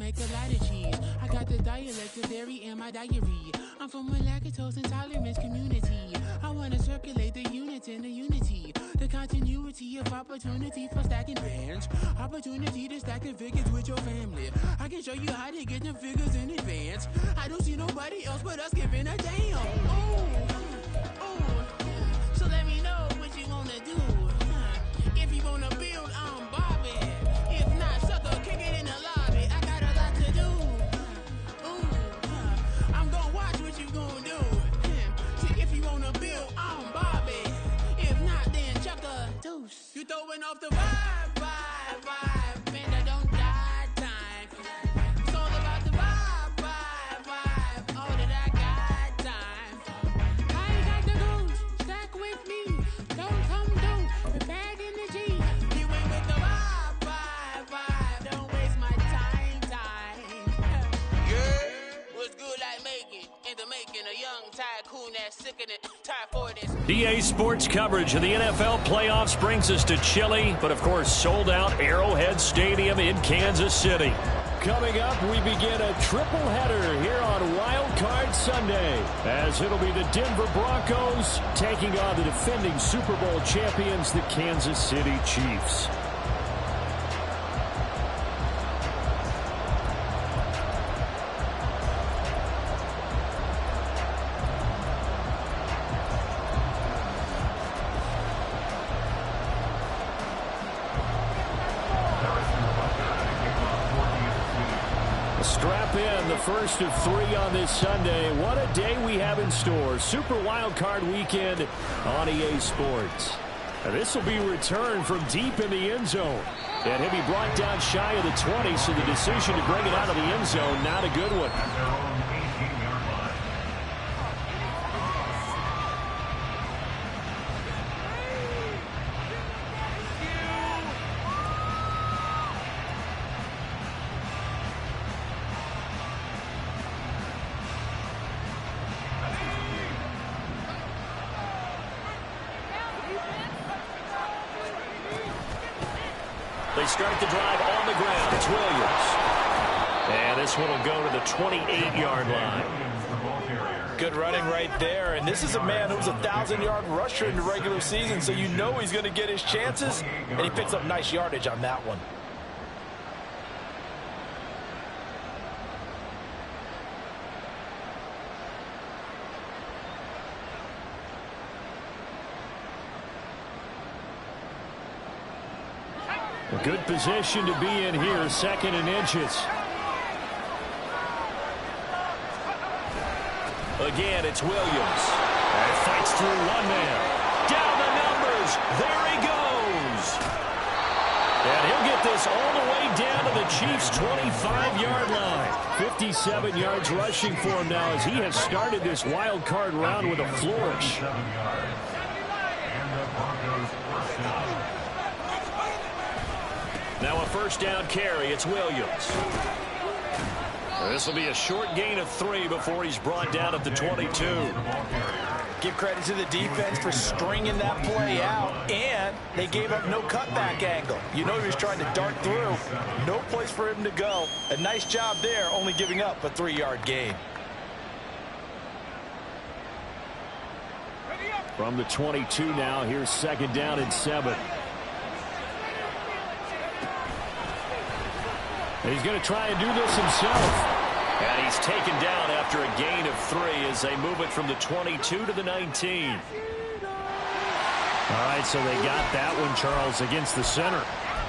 like a lot of cheese. I got the dialect of dairy in my diary. I'm from a lactose intolerance community. I want to circulate the units and the unity. The continuity of opportunity for stacking bands. Opportunity to stack the figures with your family. I can show you how to get the figures in advance. I don't see nobody else but us giving a damn. So let me know what you want to do. If you want to build, I'm Bobby. If not, sucker, kick it in the lobby. I got a lot to do. I'm gonna watch what you gonna do. See, if you want to build, I'm Bobby. If not, then chuck a deuce. You throwing off the vibe. Man, I don't die time. It's all about the vibe. All that I got time. I ain't got the goose. Stack with me. Don't come through. The bag in the G. You ain't with the vibe. Don't waste my time. Yeah. What's good like making? In the making a young tycoon that's sick in it. Tired for this. EA Sports coverage of the NFL playoffs brings us to chilly, but of course sold out Arrowhead Stadium in Kansas City. Coming up, we begin a triple header here on Wild Card Sunday, as it'll be the Denver Broncos taking on the defending Super Bowl champions, the Kansas City Chiefs. Strap in, the first of three on this Sunday. What a day we have in store. Super Wild Card Weekend on EA Sports. Now, this will be returned from deep in the end zone. And he'll be brought down shy of the 20, so the decision to bring it out of the end zone, not a good one. They start the drive on the ground. It's Williams. And this one will go to the 28-yard line. Good running right there. And this is a man who was a 1,000-yard rusher in the regular season, so you know he's going to get his chances. And he picks up nice yardage on that one. A good position to be in here, second and inches. Again, it's Williams. And fights through one man. Down the numbers. There he goes. And he'll get this all the way down to the Chiefs' 25-yard line. 57 yards rushing for him now as he has started this wild card round with a flourish. Now a first down carry. It's Williams. This will be a short gain of 3 before he's brought down at the 22. Give credit to the defense for stringing that play out, and they gave up no cutback angle. You know he was trying to dart through. No place for him to go. A nice job there, only giving up a 3-yard gain. From the 22 now, here's second down and 7. He's going to try and do this himself. And he's taken down after a gain of 3 as they move it from the 22 to the 19. All right, so they got that one, Charles, against the center.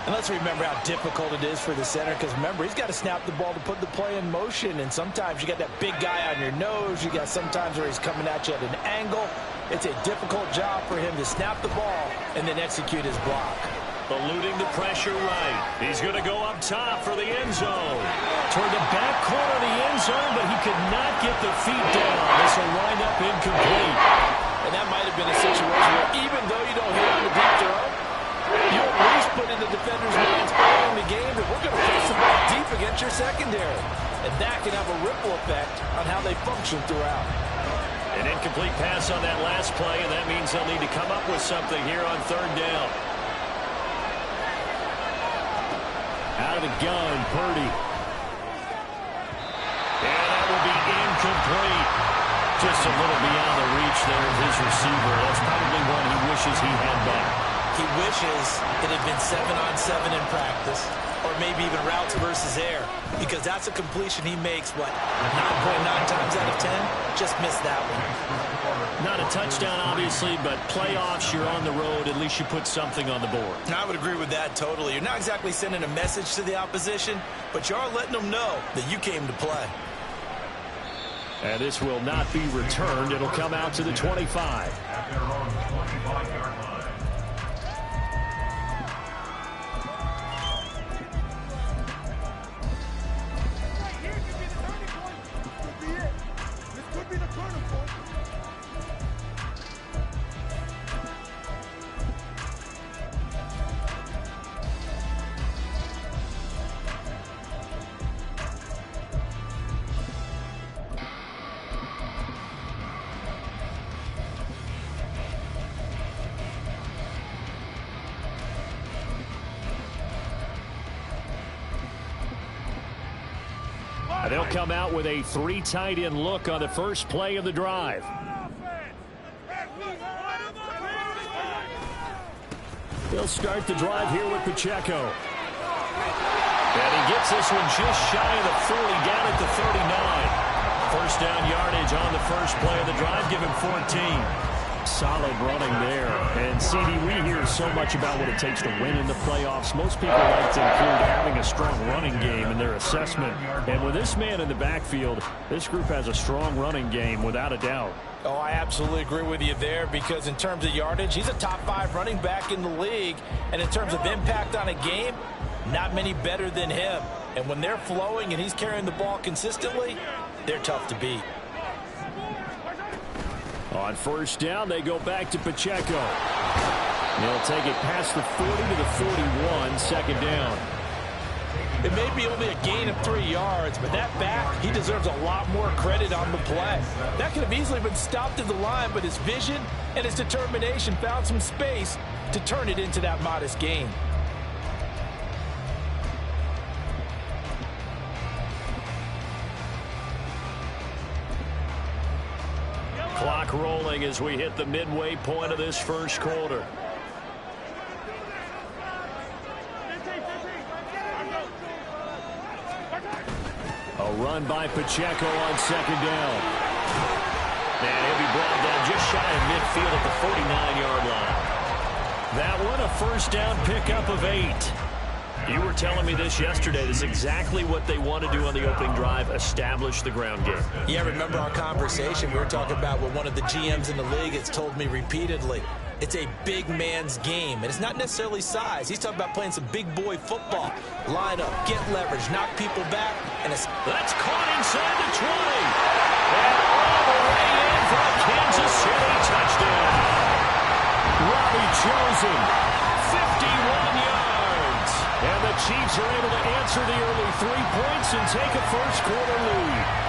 And let's remember how difficult it is for the center, because remember, he's got to snap the ball to put the play in motion, and sometimes you got that big guy on your nose. You got sometimes where he's coming at you at an angle. It's a difficult job for him to snap the ball and then execute his block. Eluding the pressure right. He's going to go up top for the end zone. Toward the back corner of the end zone, but he could not get the feet down. This will wind up incomplete. And that might have been a situation where even though you don't hit on the deep throw, you at least put in the defender's minds early in the game that we're going to face the ball deep against your secondary. And that can have a ripple effect on how they function throughout. An incomplete pass on that last play, and that means they'll need to come up with something here on third down. Out of the gun, Purdy. incomplete. Just a little beyond the reach there of his receiver. That's probably one he wishes he had back. He wishes it had been 7-on-7 in practice, or maybe even routes versus air, because that's a completion he makes, 9.9 times out of 10? Just missed that one. Not a touchdown, obviously, but playoffs, you're on the road. At least you put something on the board. I would agree with that totally. You're not exactly sending a message to the opposition, but you are letting them know that you came to play. And this will not be returned. It'll come out to the 25. They'll come out with a 3 tight end look on the first play of the drive. They'll start the drive here with Pacheco. And he gets this one just shy of the 40, down at the 39. First down yardage on the first play of the drive, give him 14. Solid running there. And, CD, we hear so much about what it takes to win in the playoffs. Most people like to include having a strong running game in their assessment. And with this man in the backfield, this group has a strong running game without a doubt. Oh, I absolutely agree with you there, because in terms of yardage, he's a top 5 running back in the league. And in terms of impact on a game, not many better than him. And when they're flowing and he's carrying the ball consistently, they're tough to beat. On first down, they go back to Pacheco. They'll take it past the 40 to the 41, second down. It may be only a gain of 3 yards, but that back, he deserves a lot more credit on the play. That could have easily been stopped at the line, but his vision and his determination found some space to turn it into that modest gain. Clock rolling as we hit the midway point of this first quarter. A run by Pacheco on second down. And he'll be brought down just shy of midfield at the 49-yard line. That one, a first down pickup of 8. You were telling me this yesterday. This is exactly what they want to do on the opening drive, establish the ground game. Yeah, remember our conversation? We were talking about what one of the GMs in the league has told me repeatedly. It's a big man's game, and it's not necessarily size. He's talking about playing some big boy football. Line up, get leverage, knock people back, and it's... That's caught inside the 20. And all the way in for a Kansas City touchdown. Robbie Chosen, 51 yards. And the Chiefs are able to answer the early 3 points and take a first-quarter lead.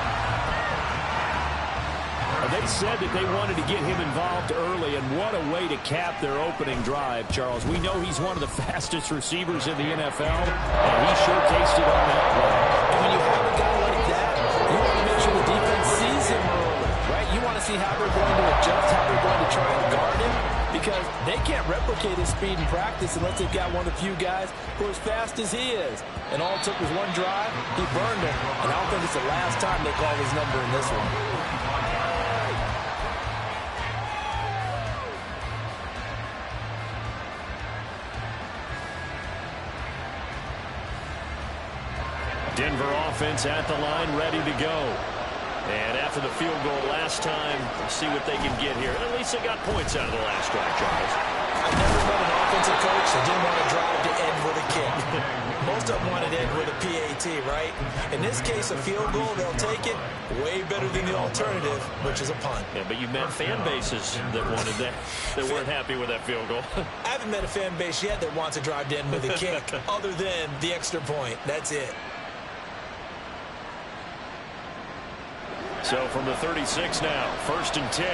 They said that they wanted to get him involved early, and what a way to cap their opening drive, Charles. We know he's one of the fastest receivers in the NFL, and he showcased it on that play. And when you have a guy like that, you want to make sure the defense sees him early, right? You want to see how they're going to adjust, how they're going to try and guard him, because they can't replicate his speed in practice unless they've got one of the few guys who are as fast as he is. And all it took was one drive, he burned him, and I don't think it's the last time they call his number in this one. Denver offense at the line, ready to go. And after the field goal last time, let's see what they can get here. At least they got points out of the last drive, Charles. I've never met an offensive coach that didn't want to drive to end with a kick. Most of them wanted to end with a PAT, right? In this case, a field goal, they'll take it. Way better than the alternative, which is a punt. Yeah, but you met fan bases that wanted that, that weren't happy with that field goal. I haven't met a fan base yet that wants to drive to end with a kick, other than the extra point. That's it. So from the 36 now, 1st and 10.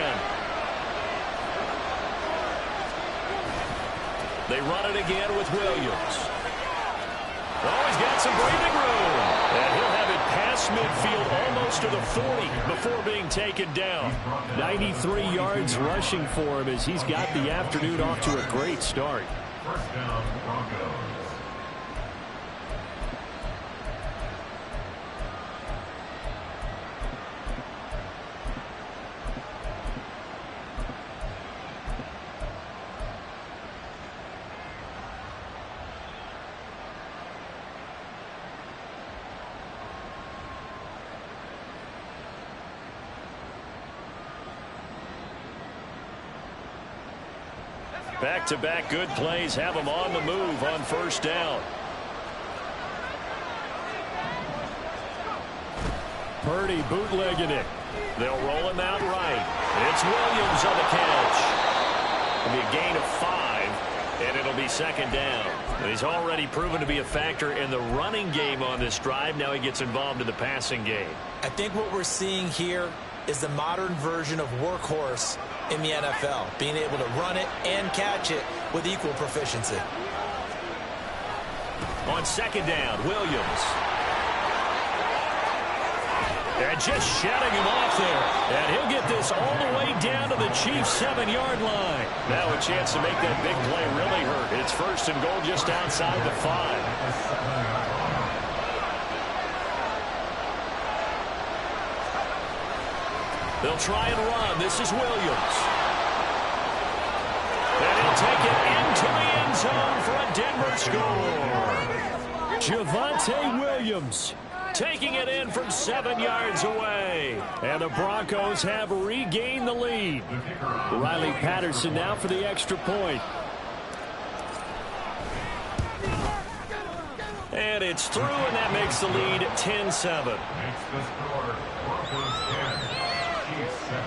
They run it again with Williams. Oh, he's got some breathing room. And he'll have it past across midfield, almost to the 40 before being taken down. 93 yards rushing for him as he's got the afternoon off to a great start. First down, Broncos. Back-to-back good plays have them on the move on first down. Purdy bootlegging it. They'll roll him out right. It's Williams on the catch. It'll be a gain of 5, and it'll be second down. He's already proven to be a factor in the running game on this drive. Now he gets involved in the passing game. I think what we're seeing here is the modern version of workhorse in the NFL, being able to run it and catch it with equal proficiency. On second down, Williams. And just shutting him off there. And he'll get this all the way down to the Chiefs' 7-yard line. Now a chance to make that big play really hurt. It's first and goal just outside the 5. They'll try and run. This is Williams. And he'll take it into the end zone for a Denver score. Javonte Williams taking it in from 7 yards away. And the Broncos have regained the lead. Riley Patterson now for the extra point. And it's through, and that makes the lead 10-7. Makes the score Broncos 10, Chiefs 7.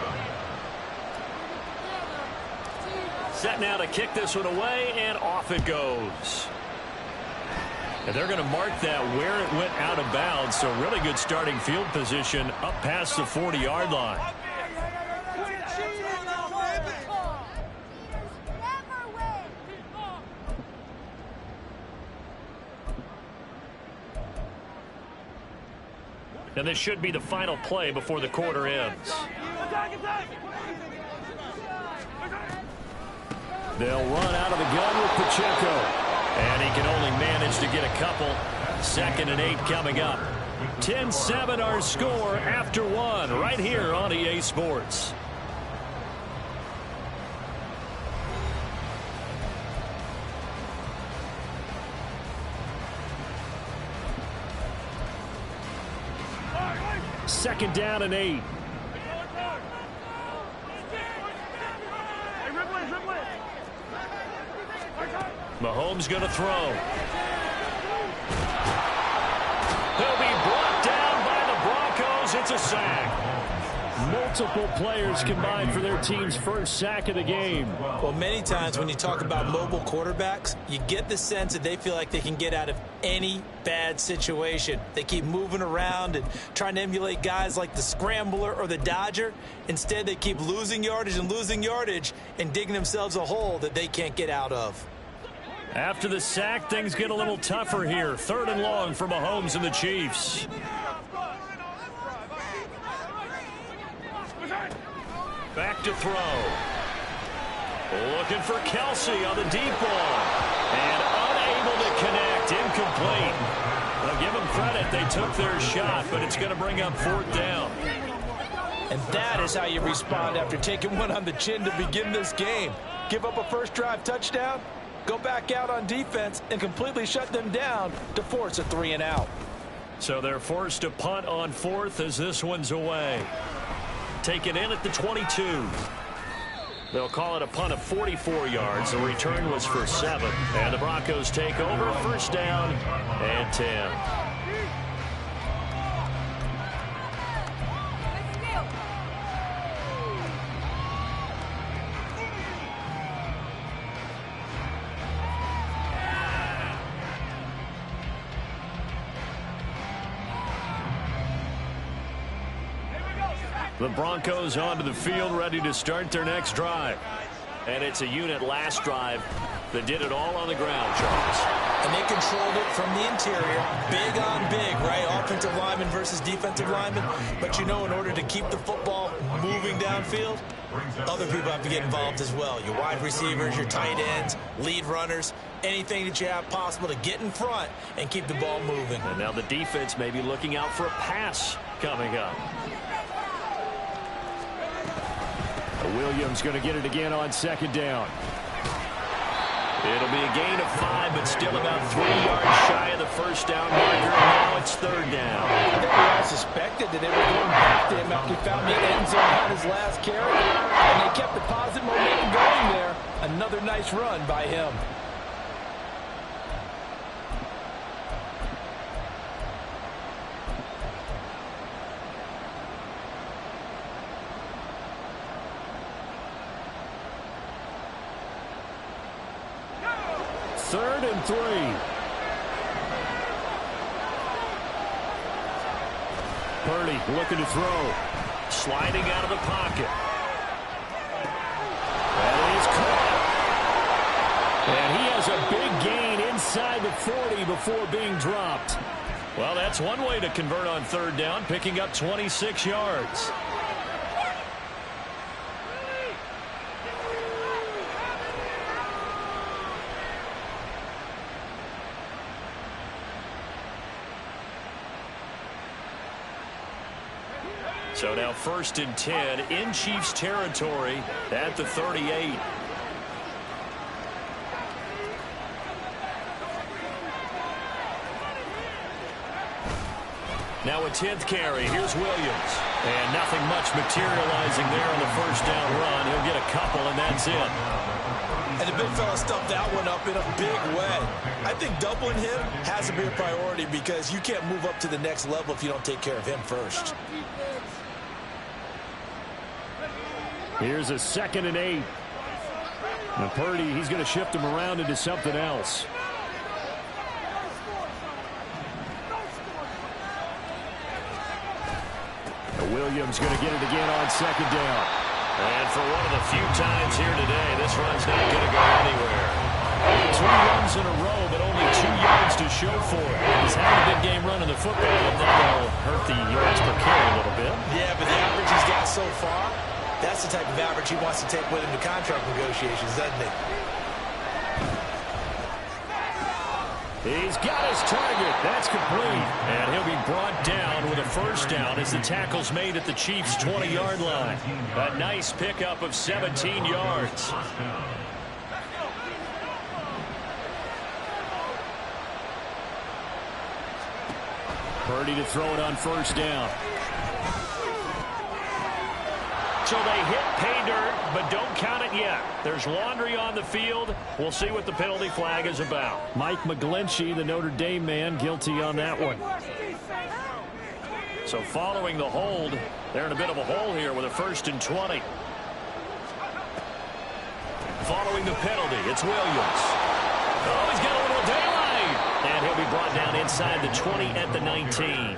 Set now to kick this one away, and off it goes. And they're going to mark that where it went out of bounds, so really good starting field position up past the 40-yard line. And this should be the final play before the quarter ends. They'll run out of the gun with Pacheco. And he can only manage to get a couple. 2nd and 8 coming up. 10-7 our score after 1 right here on EA Sports. Second down and 8. Mahomes going to throw. He'll be brought down by the Broncos. It's a sack. Multiple players combined for their team's first sack of the game. Well, many times when you talk about mobile quarterbacks, you get the sense that they feel like they can get out of any bad situation. They keep moving around and trying to emulate guys like the Scrambler or the Dodger. Instead, they keep losing yardage and digging themselves a hole that they can't get out of. After the sack, things get a little tougher here. 3rd and long for Mahomes and the Chiefs. Back to throw. Looking for Kelsey on the deep ball. And unable to connect. Incomplete. I'll give them credit. They took their shot, but it's going to bring up 4th down. And that is how you respond after taking one on the chin to begin this game. Give up a first drive touchdown, go back out on defense, and completely shut them down to force a 3-and-out. So they're forced to punt on 4th as this one's away. Taken in at the 22. They'll call it a punt of 44 yards. The return was for 7. And the Broncos take over. First down and 10. The Broncos onto the field, ready to start their next drive. And it's a unit last drive that did it all on the ground, Charles. And they controlled it from the interior. Big on big, right? Offensive lineman versus defensive lineman. But you know, in order to keep the football moving downfield, other people have to get involved as well. Your wide receivers, your tight ends, lead runners, anything that you have possible to get in front and keep the ball moving. And now the defense may be looking out for a pass coming up. Williams going to get it again on second down. It'll be a gain of 5, but still about 3 yards shy of the first down marker. And now it's third down. I think we all suspected that they were going back to him after he found the end zone on his last carry. And they kept the positive momentum going there. Another nice run by him. Third and 3. Purdy looking to throw. Sliding out of the pocket. That is caught. And he has a big gain inside the 40 before being dropped. Well, that's one way to convert on third down, picking up 26 yards. So now first and 10 in Chiefs territory at the 38. Now a 10th carry. Here's Williams. And nothing much materializing there on the first down run. He'll get a couple, and that's it. And the big fella stuffed that one up in a big way. I think doubling him has to be a priority because you can't move up to the next level if you don't take care of him first. Here's a 2nd and 8. And Purdy, he's going to shift him around into something else. Williams going to get it again on second down. And for one of the few times here today, this run's not going to go anywhere. 2 runs in a row, but only 2 yards to show for it. He's having a big game running the football, but that'll hurt the yards per carry a little bit. Yeah, but the average he's got so far, that's the type of average he wants to take with him to contract negotiations, doesn't he? He's got his target. That's complete. And he'll be brought down with a first down as the tackle's made at the Chiefs' 20-yard line. A nice pickup of 17 yards. Purdy to throw it on first down. So they hit pay dirt, but don't count it yet. There's laundry on the field. We'll see what the penalty flag is about. Mike McGlinchey, the Notre Dame man, guilty on that one. So following the hold, they're in a bit of a hole here with a 1st and 20. Following the penalty, it's Williams. Oh, he's got a little daylight. And he'll be brought down inside the 20 at the 19.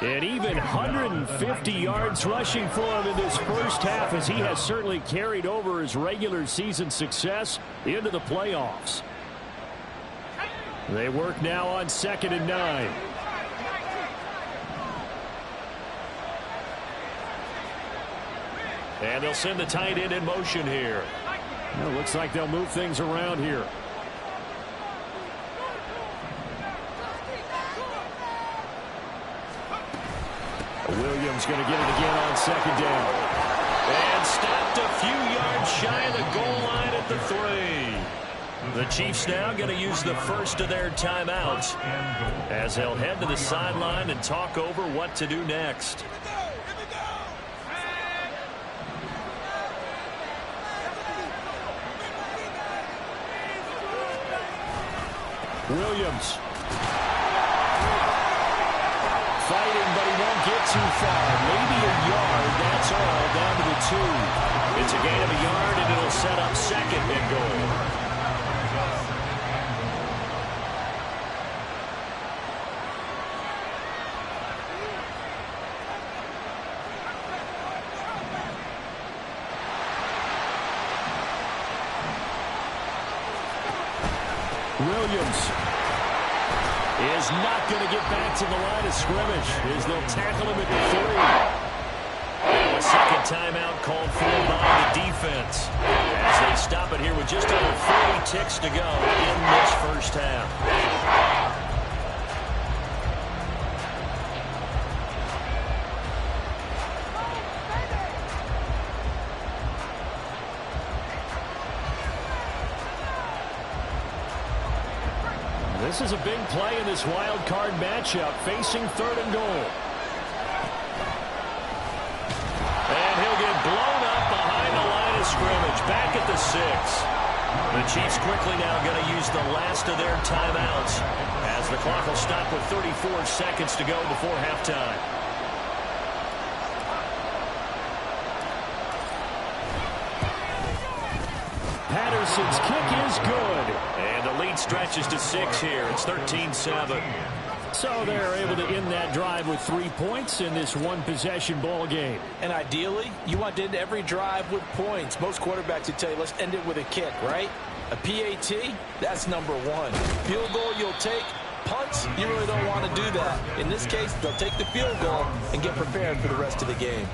And even 150 yards rushing for him in this first half, as he has certainly carried over his regular season success into the playoffs. They work now on 2nd and 9. And they'll send the tight end in motion here. Well, looks like they'll move things around here. Williams going to get it again on 2nd down. And stopped a few yards shy of the goal line at the 3. The Chiefs now going to use the first of their timeouts as they'll head to the sideline and talk over what to do next. Williams. Fighting, but he won't get too far. Maybe a yard, that's all, down to the 2. It's a gain of a yard, and it'll set up 2nd and goal. Williams is not going to get back to the line of scrimmage as they'll tackle him at the 3. And a second timeout called for by the defense as they stop it here with just under 40 ticks to go in this first half. This is a big play in this wild card matchup, facing 3rd and goal. And he'll get blown up behind the line of scrimmage, back at the 6. The Chiefs quickly now going to use the last of their timeouts as the clock will stop with 34 seconds to go before halftime. Patterson's kick is good. And the lead stretches to 6 here. It's 13-7. So they're able to end that drive with 3 points in this one-possession ball game. And ideally, you want to end every drive with points. Most quarterbacks would tell you, let's end it with a kick, right? A PAT, that's number 1. Field goal you'll take. Punts, you really don't want to do that. In this case, they'll take the field goal and get prepared for the rest of the game.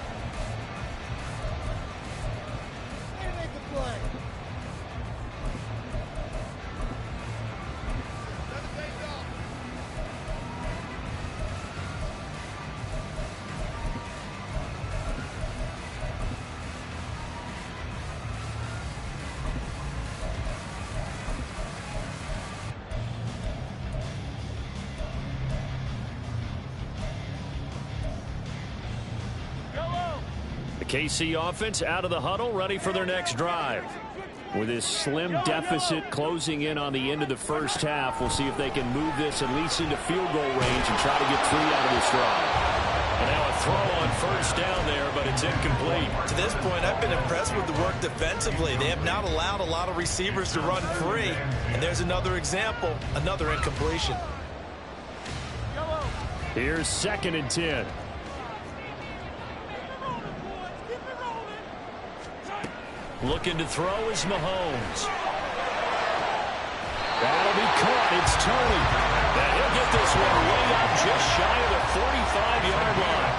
KC offense out of the huddle, ready for their next drive. With this slim deficit closing in on the end of the first half, we'll see if they can move this at least into field goal range and try to get 3 out of this drive. And now a throw on first down there, but it's incomplete. To this point, I've been impressed with the work defensively. They have not allowed a lot of receivers to run free. And there's another example, another incompletion. Here's 2nd and 10. Looking to throw is Mahomes. That'll be caught. It's Tony. And he'll get this one way up just shy of the 45-yard line.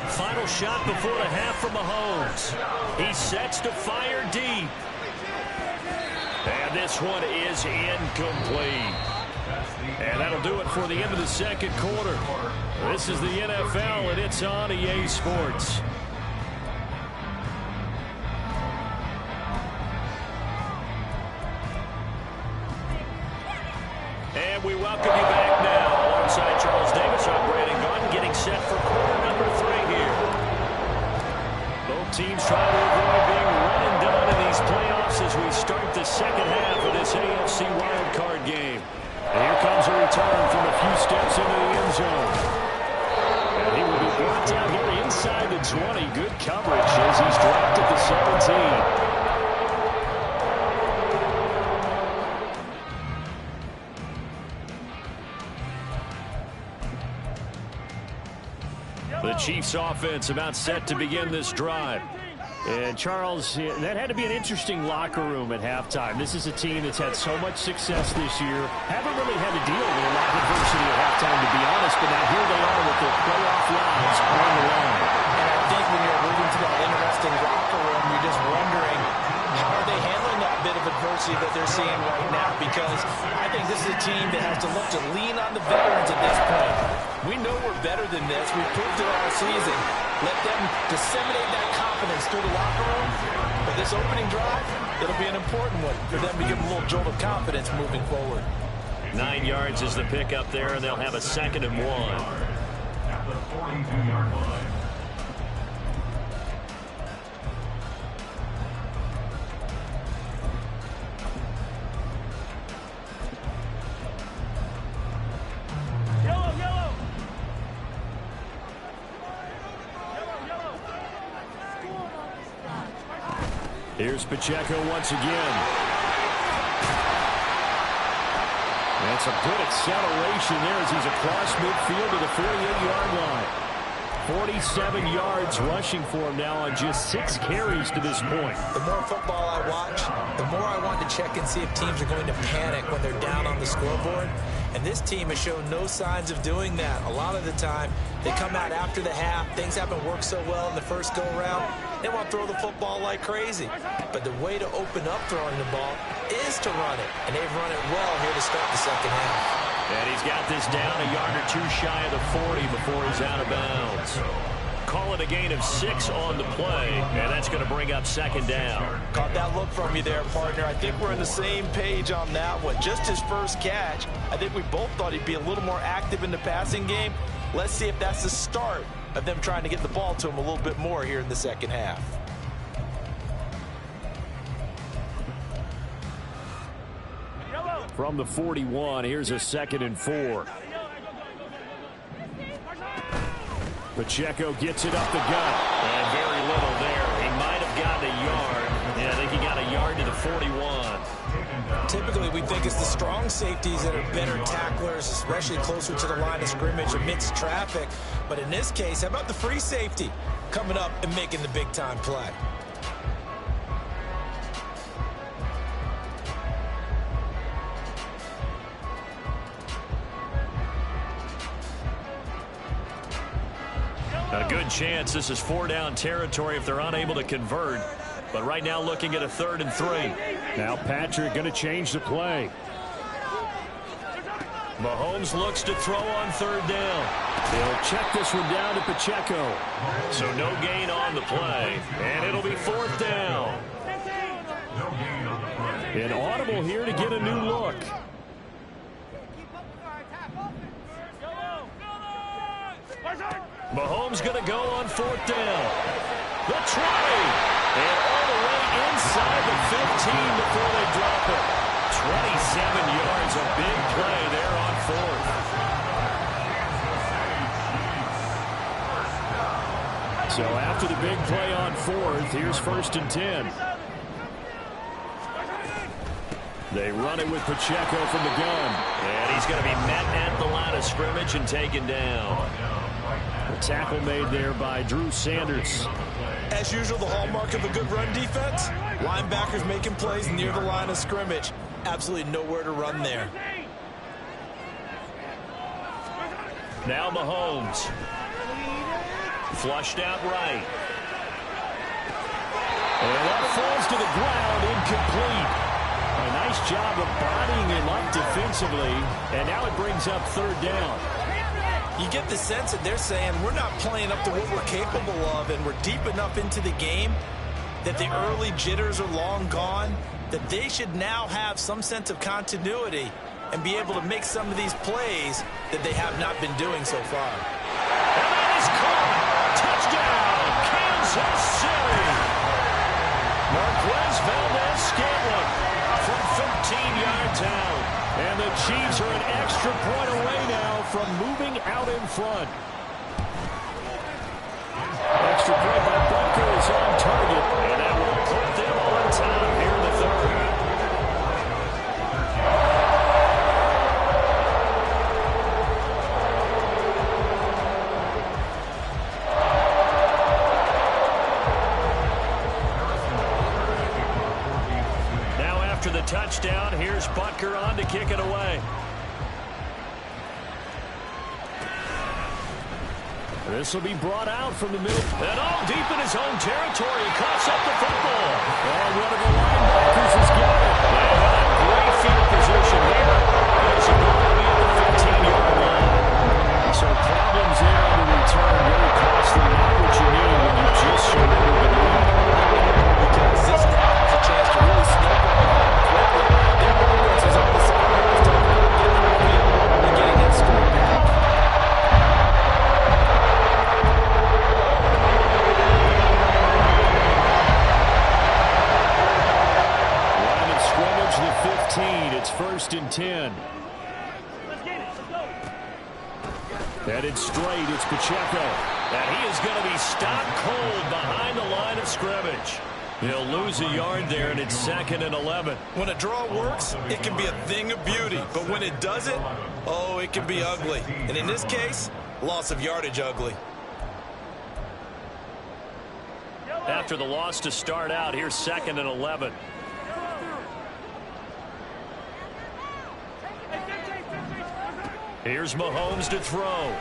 Final shot before the half for Mahomes. He sets to fire deep. And this one is incomplete. And that'll do it for the end of the second quarter. This is the NFL, and it's on EA Sports. And we welcome you back now alongside Charles Davis, our Brandon Garden, getting set for quarter number 3 here. Both teams trying to avoid being run and done in these playoffs as we start the second half of this AFC wildcard game. And here comes a return from a few steps into the end zone. And he will be brought down here inside the 20. Good coverage as he's dropped at the 17. The Chiefs offense about set to begin this drive. And Charles, that had to be an interesting locker room at halftime. This is a team that's had so much success this year. Haven't really had to deal with a lot of adversity at halftime, to be honest, but now here they are with their playoff lives on the line. And I think when you're alluding to that interesting locker room, you're just wondering, how are they handling that bit of adversity that they're seeing right now? Because I think this is a team that has to look to lean on the veterans at this point. We know we're better than this. We've proved it all season. Let them disseminate that confidence through the locker room. For this opening drive, it'll be an important one for them to give them a little jolt of confidence moving forward. 9 yards is the pickup there, and they'll have a 2nd and 1. At the 42-yard line. Here's Pacheco once again. That's a good acceleration there as he's across midfield to the 48-yard line. 47 yards rushing for him now on just 6 carries to this point. The more football I watch, the more I want to check and see if teams are going to panic when they're down on the scoreboard. And this team has shown no signs of doing that. A lot of the time, they come out after the half. Things haven't worked so well in the first go-around. They want to throw the football like crazy. But the way to open up throwing the ball is to run it. And they've run it well here to start the second half. And he's got this down a yard or 2 shy of the 40 before he's out of bounds. Call it a gain of 6 on the play, and that's going to bring up second down. Caught that look from you there, partner. I think we're on the same page on that one. Just his first catch. I think we both thought he'd be a little more active in the passing game. Let's see if that's the start of them trying to get the ball to him a little bit more here in the second half. From the 41, here's a 2nd and 4. Pacheco gets it up the gut. And very little there. He might have gotten a yard. Yeah, I think he got a yard to the 41. Typically, we think it's the strong safeties that are better tacklers, especially closer to the line of scrimmage amidst traffic. But in this case, how about the free safety coming up and making the big-time play? A good chance this is 4-down territory if they're unable to convert. But right now looking at a 3rd and 3. Now Patrick going to change the play. Mahomes looks to throw on 3rd down. He'll check this one down to Pacheco. So no gain on the play. And it'll be 4th down. An audible here to get a new look. Mahomes going to go on 4th down. The try. And all the way inside the 15 before they drop it. 27 yards, a big play there on 4th. So after the big play on 4th, here's 1st and 10. They run it with Pacheco from the gun. And he's going to be met at the line of scrimmage and taken down. The tackle made there by Drew Sanders. As usual, the hallmark of a good run defense, linebackers making plays near the line of scrimmage. Absolutely nowhere to run there. Now Mahomes. Flushed out right. And that falls to the ground, incomplete. A nice job of bodying him up defensively, and now it brings up 3rd down. You get the sense that they're saying we're not playing up to what we're capable of, and we're deep enough into the game that the early jitters are long gone, that they should now have some sense of continuity and be able to make some of these plays that they have not been doing so far. And that is caught. Touchdown, Kansas City. Marquez Valdez-Scantling from 15 yards out. And the Chiefs are an extra point away now from moving out in front. Extra point by Butker is on target. And that will put them on top here in the 3rd. Now after the touchdown, here's Butker on to kick it away. This will be brought out from the middle. And all deep in his own territory. He coughs up the football. And one of the linebackers has got it. And great field position here. It's going to be at the 15-yard line. So problems there on the return. Really costly. Not what you need when you just surrendered the lead. Because this now has a chance to really snowball quickly. Their offense is on the side of the field and getting that score back. The 15, it's 1st and 10. Headed straight, it's Pacheco. And he is going to be stopped cold behind the line of scrimmage. He'll lose a yard there, and it's 2nd and 11. When a draw works, it can be a thing of beauty. But when it doesn't, oh, it can be ugly. And in this case, loss of yardage ugly. after the loss to start out. Here's 2nd and 11. Here's Mahomes to throw. And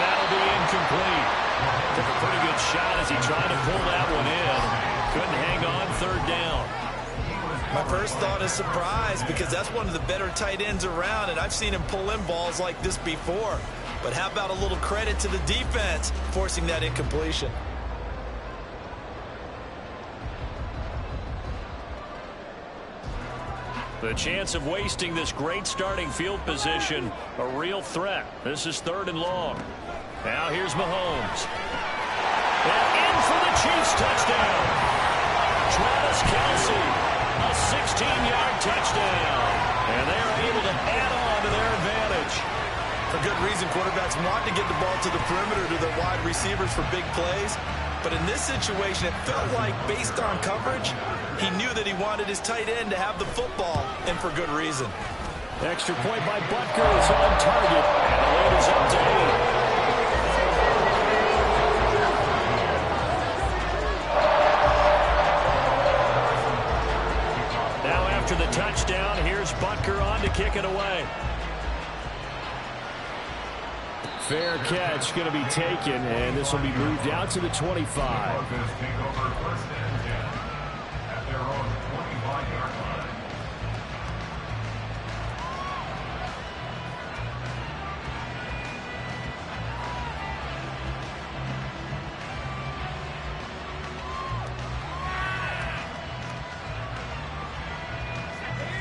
that'll be incomplete. Took a pretty good shot as he tried to pull that one in. Couldn't hang on, 3rd down. My first thought is surprise, because that's one of the better tight ends around, and I've seen him pull in balls like this before. But how about a little credit to the defense forcing that incompletion? The chance of wasting this great starting field position, a real threat. This is 3rd and long. Now here's Mahomes. And in for the Chiefs touchdown. Travis Kelce, a 16-yard touchdown. And they are able to add on to their advantage. For good reason, quarterbacks want to get the ball to the perimeter to their wide receivers for big plays. But in this situation, it felt like, based on coverage, he knew that he wanted his tight end to have the football, and for good reason. Extra point by Butker is on target. And the lead is up to 8. Now after the touchdown, here's Butker on to kick it away. Fair catch going to be taken, and this will be moved out to the 25. Broncos take over 1st and 10 at their own 25-yard line.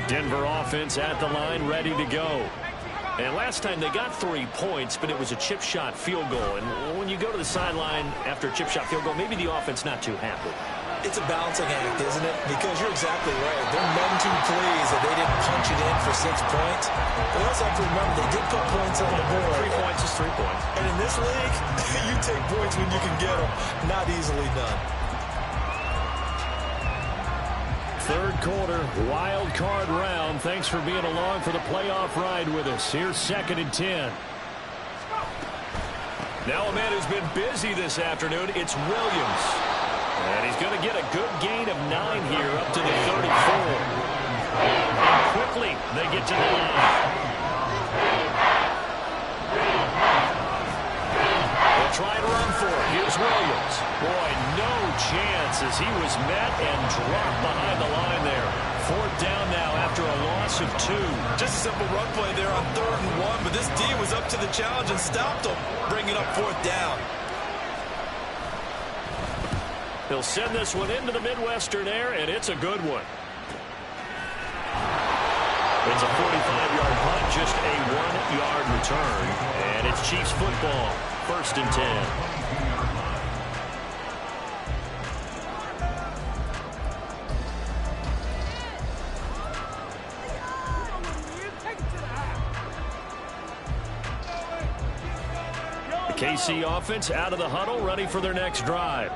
Denver offense at the line, ready to go. And last time they got 3 points, but it was a chip shot field goal. And when you go to the sideline after a chip shot field goal, maybe the offense not too happy. It's a balancing act, isn't it? Because you're exactly right. They're none too pleased that they didn't punch it in for 6 points. But we also have to remember they did put points on the board. 3 points is 3 points. And in this league, you take points when you can get them. Not easily done. 3rd quarter, wild card round. Thanks for being along for the playoff ride with us. Here's 2nd and 10. Now a man who's been busy this afternoon, it's Williams. And he's going to get a good gain of 9 here up to the 34. And quickly, they get to the line. They'll try and run for it. Here's Williams. Boy, no chance as he was met and dropped behind the line there. 4th down now after a loss of 2. Just a simple run play there on 3rd and 1, but this D was up to the challenge and stopped him, bringing up 4th down. He'll send this one into the Midwestern air, and it's a good one. It's a 45-yard punt, just a 1-yard return. And it's Chiefs football, 1st and 10. The KC offense out of the huddle, ready for their next drive.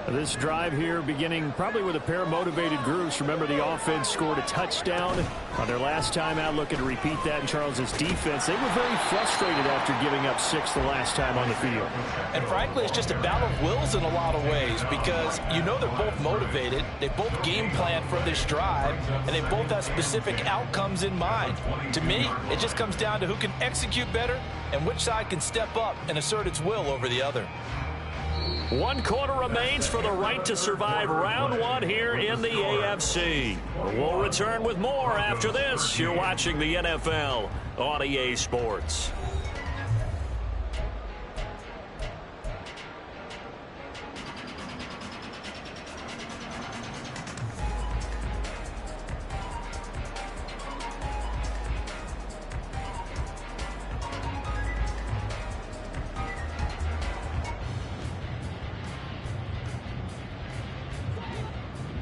This drive here beginning probably with a pair of motivated groups. Remember, the offense scored a touchdown on their last time out. Looking to repeat that in Charles's defense. They were very frustrated after giving up 6 the last time on the field. And frankly, it's just a battle of wills in a lot of ways, because you know they're both motivated. They both game plan for this drive, and they both have specific outcomes in mind. To me, it just comes down to who can execute better and which side can step up and assert its will over the other. 1 quarter remains for the right to survive round 1 here in the AFC. We'll return with more after this. You're watching the NFL on EA Sports.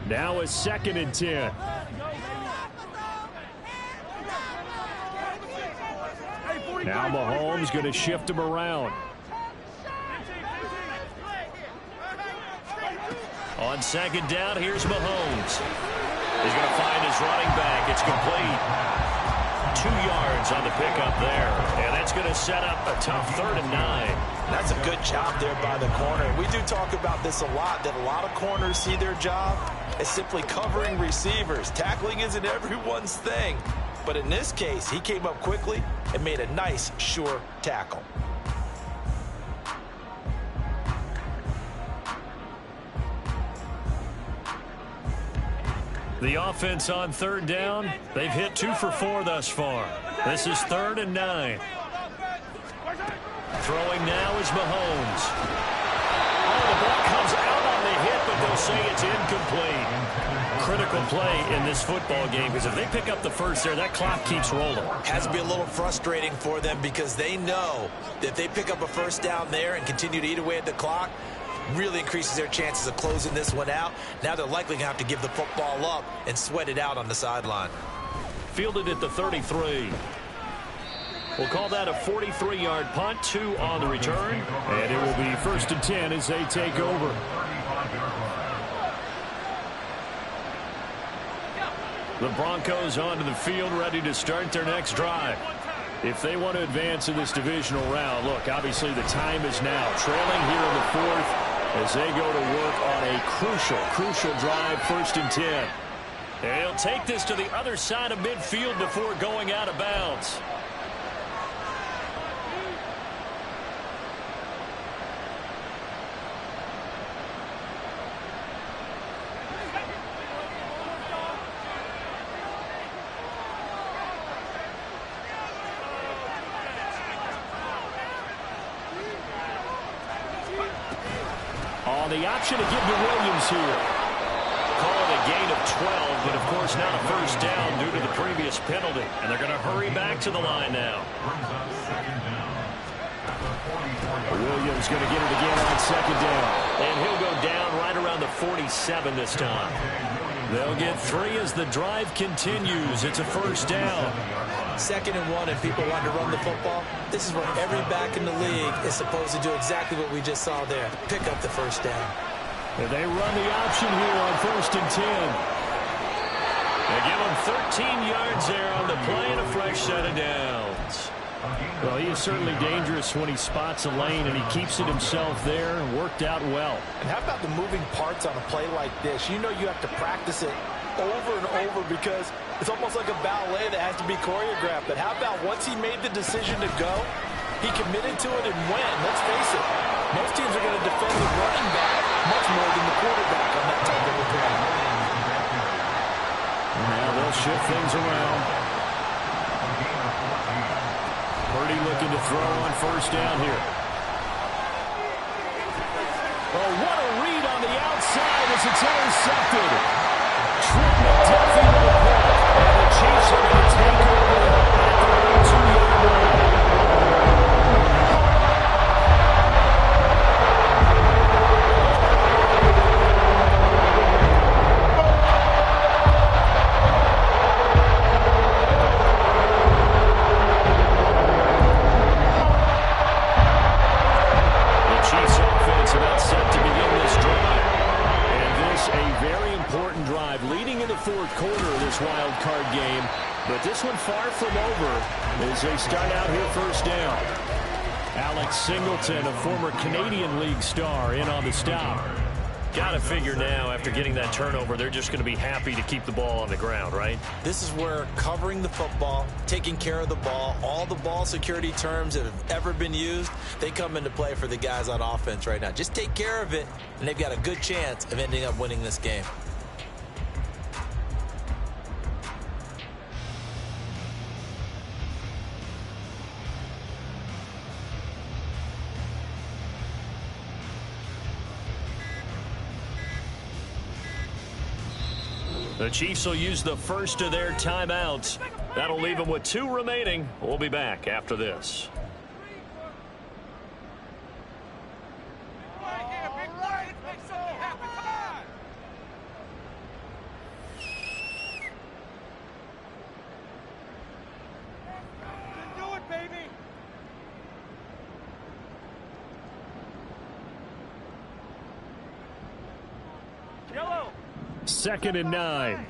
Now a 2nd and 10. Now Mahomes going to shift him around. On 2nd down, here's Mahomes. He's going to find his running back. It's complete. 2 yards yards on the pickup there. And that's going to set up a tough 3rd and 9. That's a good job there by the corner. We do talk about this a lot, that a lot of corners see their job as simply covering receivers. Tackling isn't everyone's thing. But in this case, he came up quickly and made a nice, sure tackle. The offense on 3rd down, they've hit 2 for 4 thus far. This is 3rd and 9. Throwing now is Mahomes. Oh, the ball comes out on the hit, but they'll say it's incomplete. Critical play in this football game, because if they pick up the first there, that clock keeps rolling. Has to be a little frustrating for them because they know that if they pick up a first down there and continue to eat away at the clock, really increases their chances of closing this one out. Now they're likely going to have to give the football up and sweat it out on the sideline. Fielded at the 33. We'll call that a 43-yard punt, 2 on the return. And it will be 1st and 10 as they take over. The Broncos onto the field, ready to start their next drive. If they want to advance in this divisional round, look, obviously the time is now. Trailing here in the 4th as they go to work on a crucial drive, 1st and 10. And he'll take this to the other side of midfield before going out of bounds. The option to give to Williams here. Call it a gain of 12, but of course not a first down due to the previous penalty. And they're going to hurry back to the line now. Williams going to get it again on 2nd down. And he'll go down right around the 47 this time. They'll get 3 as the drive continues. It's a first down. 2nd and 1, and people want to run the football. This is where every back in the league is supposed to do exactly what we just saw there. Pick up the first down. And they run the option here on 1st and 10. They give him 13 yards there on the play and a fresh set of downs. Well, he is certainly dangerous when he spots a lane, and he keeps it himself there and worked out well. And how about the moving parts on a play like this? You know you have to practice it over and over because it's almost like a ballet that has to be choreographed. But how about once he made the decision to go, he committed to it and went. Let's face it, most teams are going to defend the running back much more than the quarterback on that type of a play. Now they'll shift things around. Purdy looking to throw on 1st down here. Oh, what a read on the outside as it's intercepted. Trent McDuffie to the punt. And the Chiefs are going to take over at the 2-yard line. Wild card game, but this one far from over as they start out here 1st down. Alex Singleton, a former Canadian League star, in on the stop. Got to figure now, after getting that turnover, they're just going to be happy to keep the ball on the ground, right? This is where covering the football, taking care of the ball, all the ball security terms that have ever been used, they come into play for the guys on offense right now. Just take care of it, and they've got a good chance of ending up winning this game. The Chiefs will use the first of their timeouts. That'll leave them with 2 remaining. We'll be back after this. Second and 9.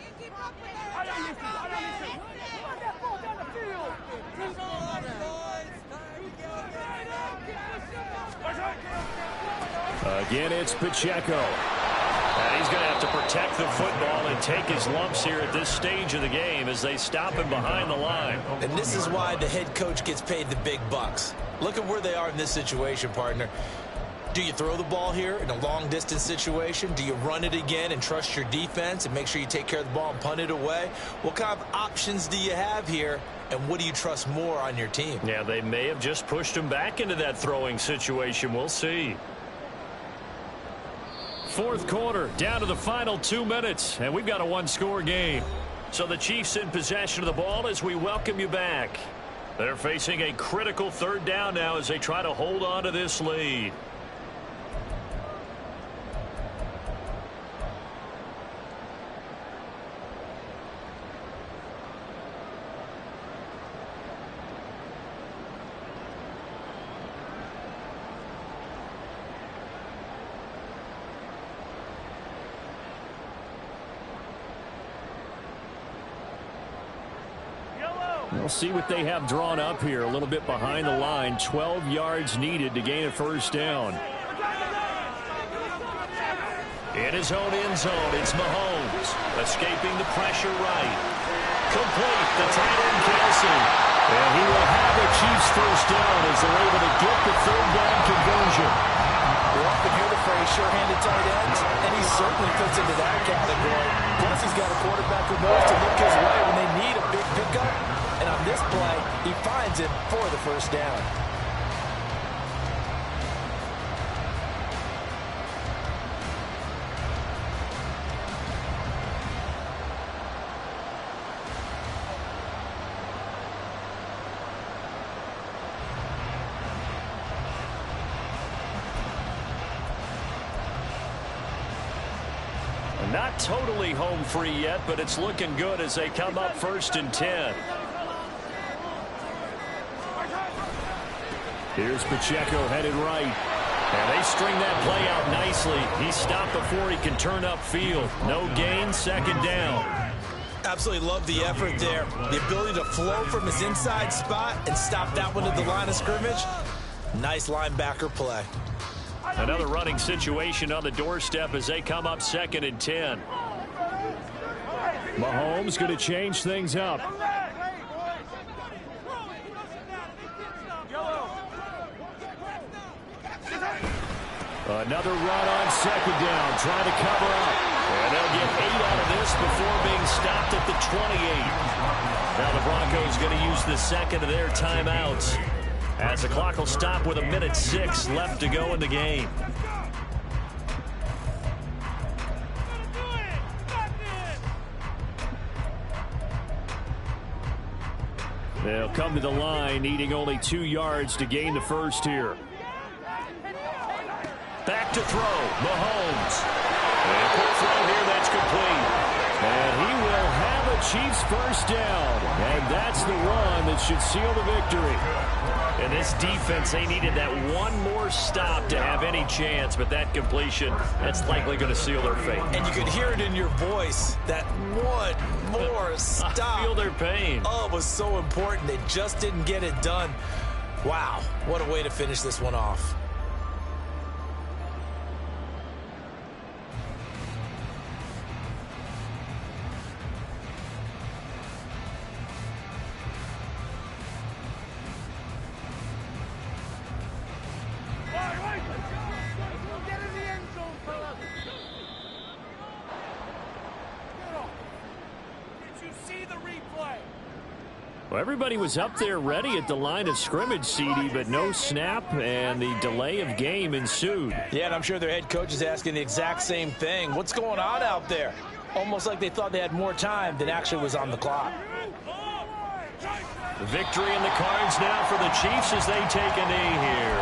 Again, it's Pacheco. And he's going to have to protect the football and take his lumps here at this stage of the game as they stop him behind the line. And this is why the head coach gets paid the big bucks. Look at where they are in this situation, partner. Do you throw the ball here in a long-distance situation? Do you run it again and trust your defense and make sure you take care of the ball and punt it away? What kind of options do you have here, and what do you trust more on your team? Yeah, they may have just pushed him back into that throwing situation. We'll see. Fourth quarter, down to the final 2 minutes, and we've got a one-score game. So the Chiefs in possession of the ball as we welcome you back. They're facing a critical third down now as they try to hold on to this lead. We'll see what they have drawn up here. A little bit behind the line. 12 yards needed to gain a first down. In his own end zone, it's Mahomes. Escaping the pressure right. Complete, the tight end Kelsey. And he will have a Chiefs first down as they're able to get the third down conversion. We often hear the phrase sure-handed tight ends, and he certainly fits into that category. Plus, he's got a quarterback who knows to look his way when they need a big pickup. And on this play, he finds it for the first down. Not totally home free yet, but it's looking good as they come up 1st and 10. Here's Pacheco headed right. And they string that play out nicely. He stopped before he can turn upfield. No gain, second down. Absolutely love the effort there. The ability to flow from his inside spot and stop that one at the line of scrimmage. Nice linebacker play. Another running situation on the doorstep as they come up 2nd and 10. Mahomes going to change things up. Another run on 2nd down, trying to cover up. And they'll get 8 out of this before being stopped at the 28. Now the Broncos going to use the second of their timeouts, as the clock will stop with 1:06 left to go in the game. They'll come to the line, needing only 2 yards to gain the first here. Back to throw, Mahomes. And quick throw here, that's complete. And he will have a Chiefs first down. And that's the one that should seal the victory. And this defense, they needed that one more stop to have any chance, but that completion, that's likely going to seal their fate. And you could hear it in your voice, that one more stop. I feel their pain. Oh, it was so important. They just didn't get it done. Wow, what a way to finish this one off. Well, everybody was up there ready at the line of scrimmage, CD, but no snap, and the delay of game ensued. Yeah, and I'm sure their head coach is asking the exact same thing. What's going on out there? Almost like they thought they had more time than actually was on the clock. Victory in the cards now for the Chiefs as they take a knee here.